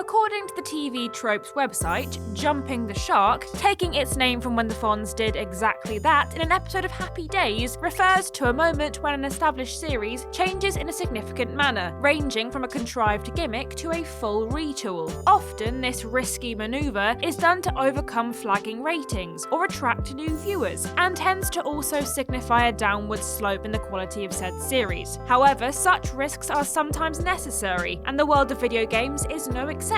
according to the TV Tropes website, jumping the shark, taking its name from when the Fonz did exactly that in an episode of Happy Days, refers to a moment when an established series changes in a significant manner, ranging from a contrived gimmick to a full retool. Often, this risky maneuver is done to overcome flagging ratings or attract new viewers, and tends to also signify a downward slope in the quality of said series. However, such risks are sometimes necessary, and the world of video games is no exception.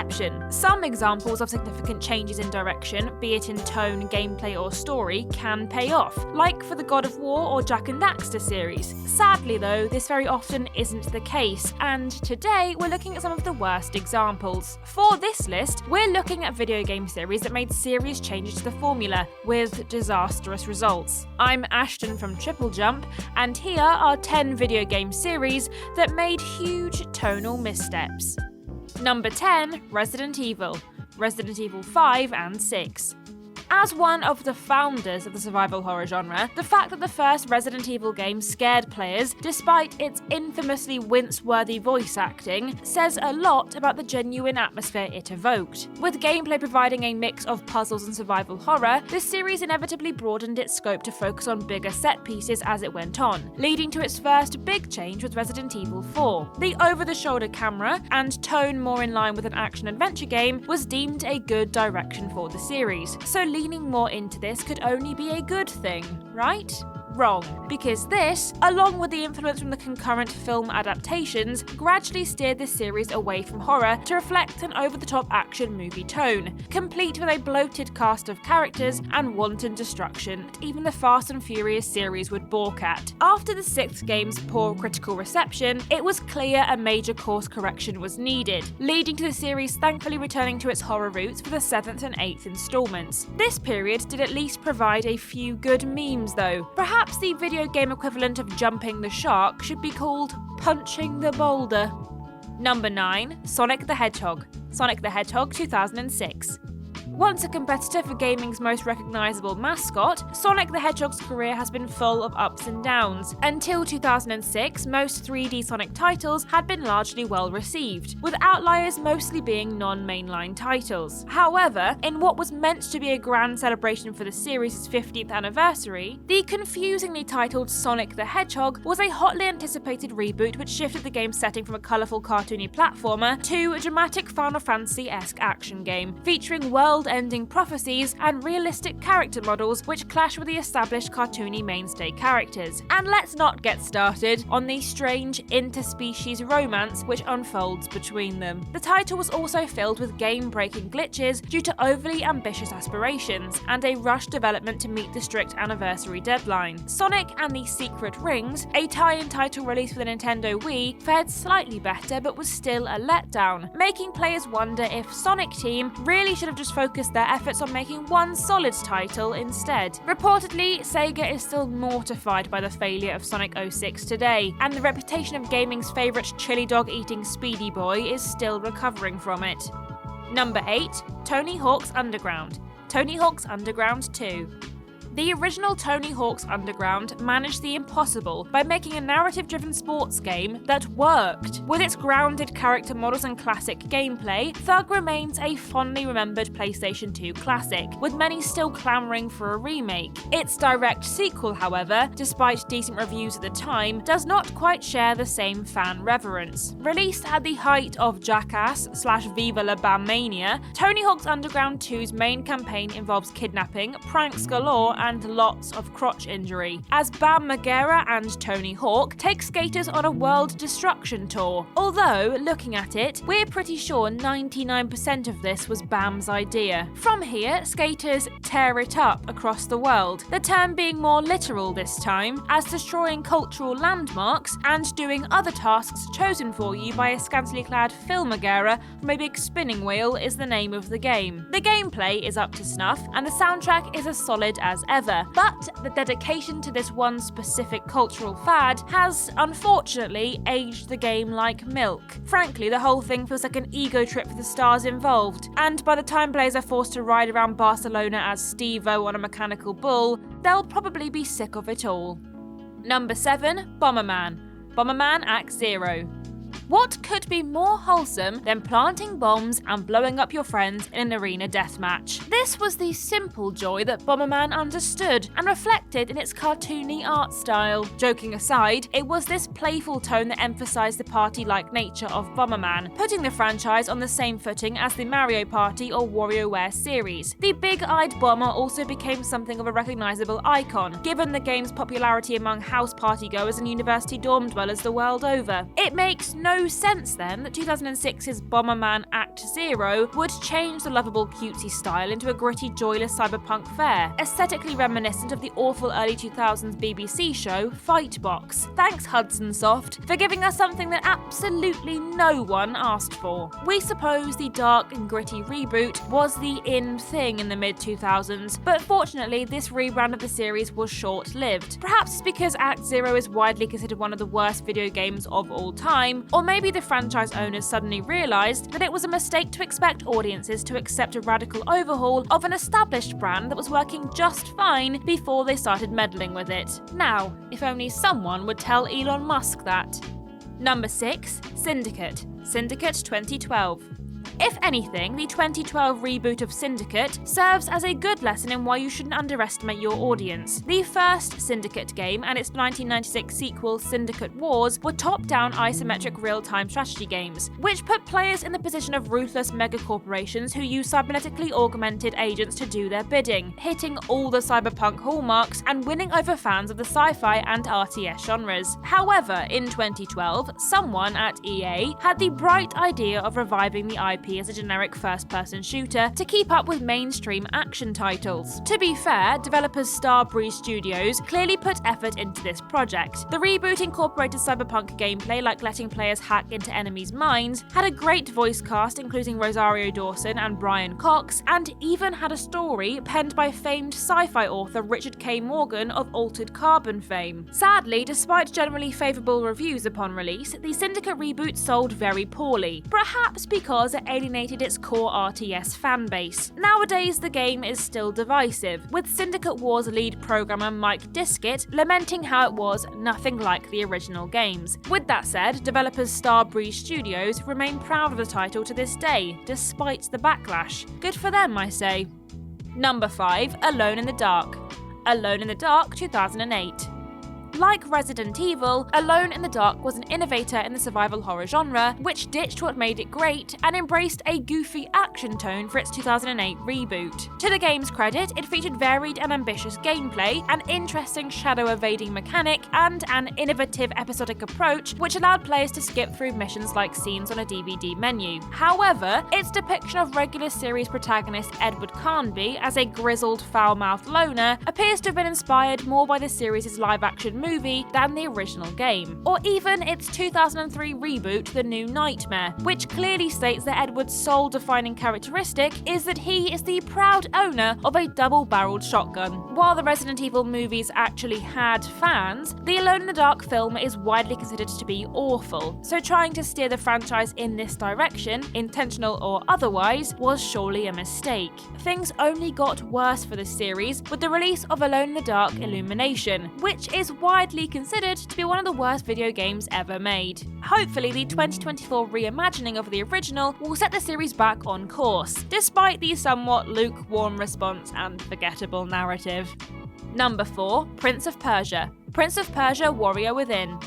Some examples of significant changes in direction, be it in tone, gameplay or story, can pay off, like for the God of War or Jak and Daxter series. Sadly though, this very often isn't the case, and today we're looking at some of the worst examples. For this list, we're looking at video game series that made serious changes to the formula, with disastrous results. I'm Ashton from TripleJump, and here are 10 video game series that made huge tonal missteps. Number 10, Resident Evil. Resident Evil 5 and 6. As one of the founders of the survival horror genre, the fact that the first Resident Evil game scared players, despite its infamously wince-worthy voice acting, says a lot about the genuine atmosphere it evoked. With gameplay providing a mix of puzzles and survival horror, this series inevitably broadened its scope to focus on bigger set pieces as it went on, leading to its first big change with Resident Evil 4. The over-the-shoulder camera, and tone more in line with an action-adventure game, was deemed a good direction for the series, so leaning more into this could only be a good thing, right? Wrong, because this, along with the influence from the concurrent film adaptations, gradually steered the series away from horror to reflect an over-the-top action movie tone, complete with a bloated cast of characters and wanton destruction that even the Fast and Furious series would balk at. After the 6th game's poor critical reception, it was clear a major course correction was needed, leading to the series thankfully returning to its horror roots for the 7th and 8th installments. This period did at least provide a few good memes though. Perhaps the video game equivalent of jumping the shark should be called punching the boulder. Number 9, Sonic the Hedgehog. Sonic the Hedgehog 2006. Once a competitor for gaming's most recognisable mascot, Sonic the Hedgehog's career has been full of ups and downs. Until 2006, most 3D Sonic titles had been largely well received, with outliers mostly being non-mainline titles. However, in what was meant to be a grand celebration for the series' 50th anniversary, the confusingly titled Sonic the Hedgehog was a hotly anticipated reboot which shifted the game's setting from a colourful cartoony platformer to a dramatic Final Fantasy-esque action game, featuring world-ending prophecies and realistic character models which clash with the established cartoony mainstay characters. And let's not get started on the strange interspecies romance which unfolds between them. The title was also filled with game-breaking glitches due to overly ambitious aspirations and a rushed development to meet the strict anniversary deadline. Sonic and the Secret Rings, a tie-in title released for the Nintendo Wii, fared slightly better but was still a letdown, making players wonder if Sonic Team really should have just focused their efforts on making one solid title instead. Reportedly, Sega is still mortified by the failure of Sonic 06 today, and the reputation of gaming's favourite chili dog eating speedy boy is still recovering from it. Number 8, Tony Hawk's Underground. Tony Hawk's Underground 2. The original Tony Hawk's Underground managed the impossible by making a narrative-driven sports game that worked. With its grounded character models and classic gameplay, Thug remains a fondly remembered PlayStation 2 classic, with many still clamouring for a remake. Its direct sequel, however, despite decent reviews at the time, does not quite share the same fan reverence. Released at the height of Jackass/Viva La Bam Mania, Tony Hawk's Underground 2's main campaign involves kidnapping, pranks galore, and lots of crotch injury, as Bam Margera and Tony Hawk take skaters on a world destruction tour. Although, looking at it, we're pretty sure 99% of this was Bam's idea. From here, skaters tear it up across the world, the term being more literal this time, as destroying cultural landmarks and doing other tasks chosen for you by a scantily clad Phil Margera from a big spinning wheel is the name of the game. The gameplay is up to snuff, and the soundtrack is as solid as ever, but the dedication to this one specific cultural fad has, unfortunately, aged the game like milk. Frankly, the whole thing feels like an ego trip for the stars involved, and by the time players are forced to ride around Barcelona as Steve-O on a mechanical bull, they'll probably be sick of it all. Number 7, Bomberman. Bomberman Act Zero. What could be more wholesome than planting bombs and blowing up your friends in an arena deathmatch? This was the simple joy that Bomberman understood and reflected in its cartoony art style. Joking aside, it was this playful tone that emphasized the party-like nature of Bomberman, putting the franchise on the same footing as the Mario Party or WarioWare series. The big-eyed bomber also became something of a recognizable icon, given the game's popularity among house partygoers and university dorm dwellers the world over. It makes no sense then that 2006's Bomberman Act Zero would change the lovable cutesy style into a gritty, joyless cyberpunk fare, aesthetically reminiscent of the awful early 2000s BBC show Fightbox. Thanks Hudson Soft for giving us something that absolutely no one asked for. We suppose the dark and gritty reboot was the in thing in the mid-2000s, but fortunately this rebrand of the series was short-lived. Perhaps it's because Act Zero is widely considered one of the worst video games of all time, or maybe the franchise owners suddenly realised that it was a mistake to expect audiences to accept a radical overhaul of an established brand that was working just fine before they started meddling with it. Now, if only someone would tell Elon Musk that. Number 6. Syndicate 2012. If anything, the 2012 reboot of Syndicate serves as a good lesson in why you shouldn't underestimate your audience. The first Syndicate game and its 1996 sequel Syndicate Wars were top-down isometric real-time strategy games, which put players in the position of ruthless megacorporations who use cybernetically augmented agents to do their bidding, hitting all the cyberpunk hallmarks and winning over fans of the sci-fi and RTS genres. However, in 2012, someone at EA had the bright idea of reviving the IP as a generic first-person shooter to keep up with mainstream action titles. To be fair, developers Starbreeze Studios clearly put effort into this project. The reboot incorporated cyberpunk gameplay like letting players hack into enemies' minds, had a great voice cast including Rosario Dawson and Brian Cox, and even had a story penned by famed sci-fi author Richard K. Morgan of Altered Carbon fame. Sadly, despite generally favourable reviews upon release, the Syndicate reboot sold very poorly, perhaps because it alienated its core RTS fanbase. Nowadays, the game is still divisive, with Syndicate Wars lead programmer Mike Diskett lamenting how it was nothing like the original games. With that said, developers Starbreeze Studios remain proud of the title to this day, despite the backlash. Good for them, I say. Number 5. Alone in the Dark 2008. Like Resident Evil, Alone in the Dark was an innovator in the survival horror genre, which ditched what made it great and embraced a goofy action tone for its 2008 reboot. To the game's credit, it featured varied and ambitious gameplay, an interesting shadow-evading mechanic, and an innovative episodic approach which allowed players to skip through missions like scenes on a DVD menu. However, its depiction of regular series protagonist Edward Carnby as a grizzled, foul-mouthed loner appears to have been inspired more by the series' live-action movie than the original game, or even its 2003 reboot The New Nightmare, which clearly states that Edward's sole-defining characteristic is that he is the proud owner of a double-barreled shotgun. While the Resident Evil movies actually had fans, the Alone in the Dark film is widely considered to be awful, so trying to steer the franchise in this direction, intentional or otherwise, was surely a mistake. Things only got worse for the series with the release of Alone in the Dark Illumination, which is widely considered to be one of the worst video games ever made. Hopefully, the 2024 reimagining of the original will set the series back on course, despite the somewhat lukewarm response and forgettable narrative. Number 4. Prince of Persia Warrior Within.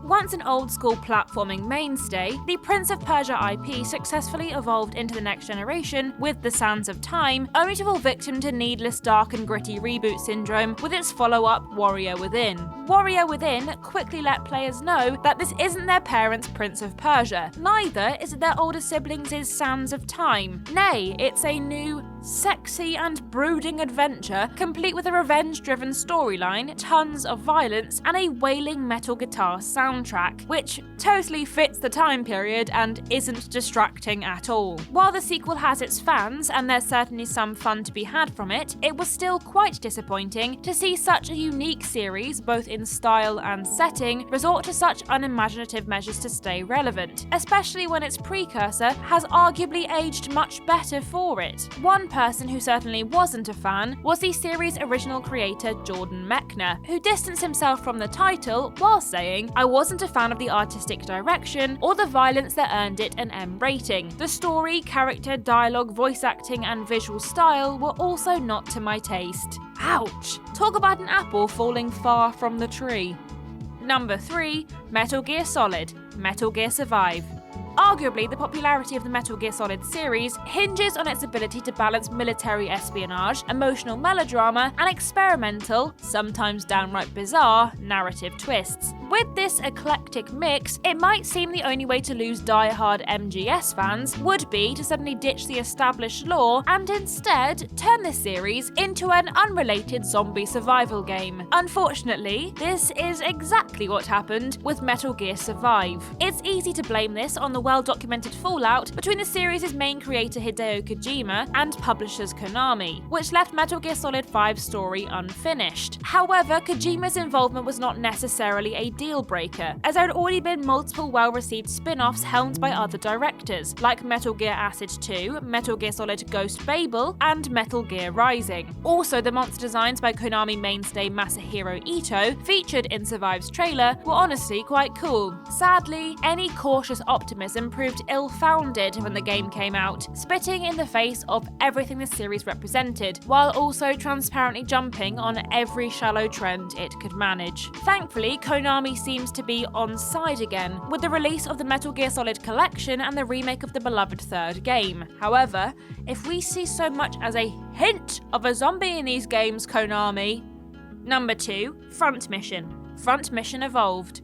Once an old-school platforming mainstay, the Prince of Persia IP successfully evolved into the next generation with The Sands of Time, only to fall victim to needless dark and gritty reboot syndrome with its follow-up Warrior Within. Warrior Within quickly let players know that this isn't their parents' Prince of Persia, neither is it their older siblings' Sands of Time. Nay, it's a new, sexy and brooding adventure, complete with a revenge-driven storyline, tons of violence, and a wailing metal guitar soundtrack, which totally fits the time period and isn't distracting at all. While the sequel has its fans, and there's certainly some fun to be had from it, it was still quite disappointing to see such a unique series, both in style and setting, resort to such unimaginative measures to stay relevant, especially when its precursor has arguably aged much better for it. One person who certainly wasn't a fan was the series' original creator Jordan Mechner, who distanced himself from the title while saying, "I wasn't a fan of the artistic direction or the violence that earned it an M rating. The story, character, dialogue, voice acting, and visual style were also not to my taste. Ouch! Talk about an apple falling far from the tree. Number 3. Metal Gear Solid: Metal Gear Survive. Arguably, the popularity of the Metal Gear Solid series hinges on its ability to balance military espionage, emotional melodrama, and experimental, sometimes downright bizarre, narrative twists. With this eclectic mix, it might seem the only way to lose die-hard MGS fans would be to suddenly ditch the established lore and instead turn this series into an unrelated zombie survival game. Unfortunately, this is exactly what happened with Metal Gear Survive. It's easy to blame this on the well-documented fallout between the series' main creator Hideo Kojima and publishers Konami, which left Metal Gear Solid 5's story unfinished. However, Kojima's involvement was not necessarily a deal-breaker, as there had already been multiple well-received spin-offs helmed by other directors, like Metal Gear Acid 2, Metal Gear Solid Ghost Babel, and Metal Gear Rising. Also, the monster designs by Konami mainstay Masahiro Ito, featured in Survive's trailer, were honestly quite cool. Sadly, any cautious optimism proved ill-founded when the game came out, spitting in the face of everything the series represented, while also transparently jumping on every shallow trend it could manage. Thankfully, Konami seems to be on side again, with the release of the Metal Gear Solid collection and the remake of the beloved third game. However, if we see so much as a hint of a zombie in these games, Konami. Number 2. Front Mission: Front Mission Evolved.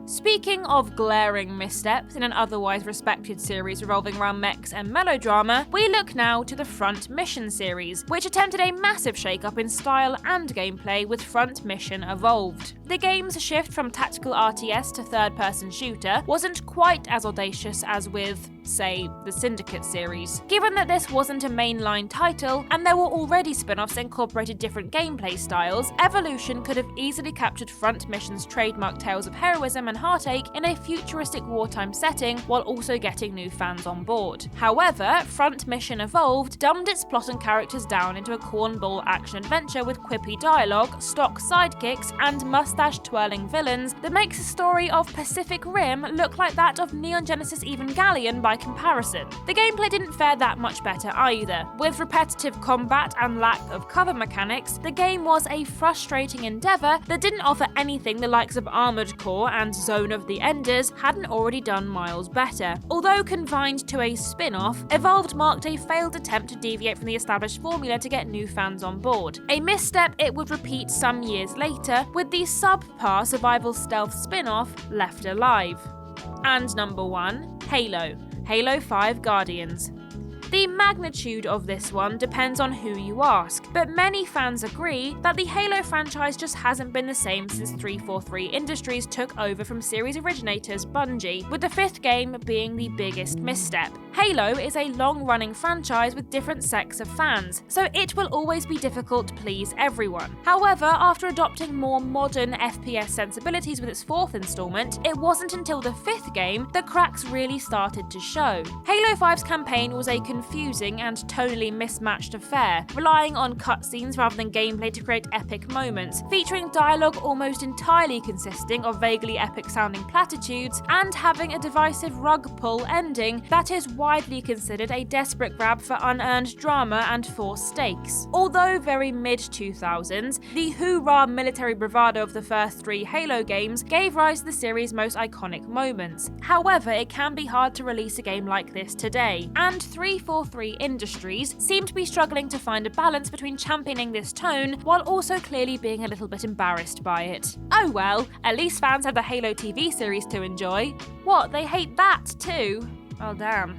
Speaking of glaring missteps in an otherwise respected series revolving around mechs and melodrama, we look now to the Front Mission series, which attempted a massive shake-up in style and gameplay with Front Mission Evolved. The game's shift from tactical RTS to third-person shooter wasn't quite as audacious as with, say, the Syndicate series. Given that this wasn't a mainline title, and there were already spin-offs that incorporated different gameplay styles, Evolution could have easily captured Front Mission's trademark tales of heroism and heartache in a futuristic wartime setting while also getting new fans on board. However, Front Mission Evolved dumbed its plot and characters down into a cornball action-adventure with quippy dialogue, stock sidekicks, and mustache-twirling villains that makes the story of Pacific Rim look like that of Neon Genesis Evangelion by comparison. The gameplay didn't fare that much better either. With repetitive combat and lack of cover mechanics, the game was a frustrating endeavour that didn't offer anything the likes of Armored Core and Zone of the Enders hadn't already done miles better. Although confined to a spin-off, Evolved marked a failed attempt to deviate from the established formula to get new fans on board. A misstep it would repeat some years later, with the subpar survival stealth spin-off Left Alive. And number 1, Halo 5 Guardians. The magnitude of this one depends on who you ask, but many fans agree that the Halo franchise just hasn't been the same since 343 Industries took over from series originators Bungie, with the 5th game being the biggest misstep. Halo is a long-running franchise with different sects of fans, so it will always be difficult to please everyone. However, after adopting more modern FPS sensibilities with its 4th installment, it wasn't until the 5th game that cracks really started to show. Halo 5's campaign was a confusing and tonally mismatched affair, relying on cutscenes rather than gameplay to create epic moments, featuring dialogue almost entirely consisting of vaguely epic-sounding platitudes, and having a divisive rug pull ending that is widely considered a desperate grab for unearned drama and forced stakes. Although very mid-2000s, the hoorah military bravado of the first 3 Halo games gave rise to the series' most iconic moments. However, it can be hard to release a game like this today, and 343 Industries seem to be struggling to find a balance between championing this tone while also clearly being a little bit embarrassed by it. Oh well, at least fans have the Halo TV series to enjoy. What, they hate that too? Oh damn.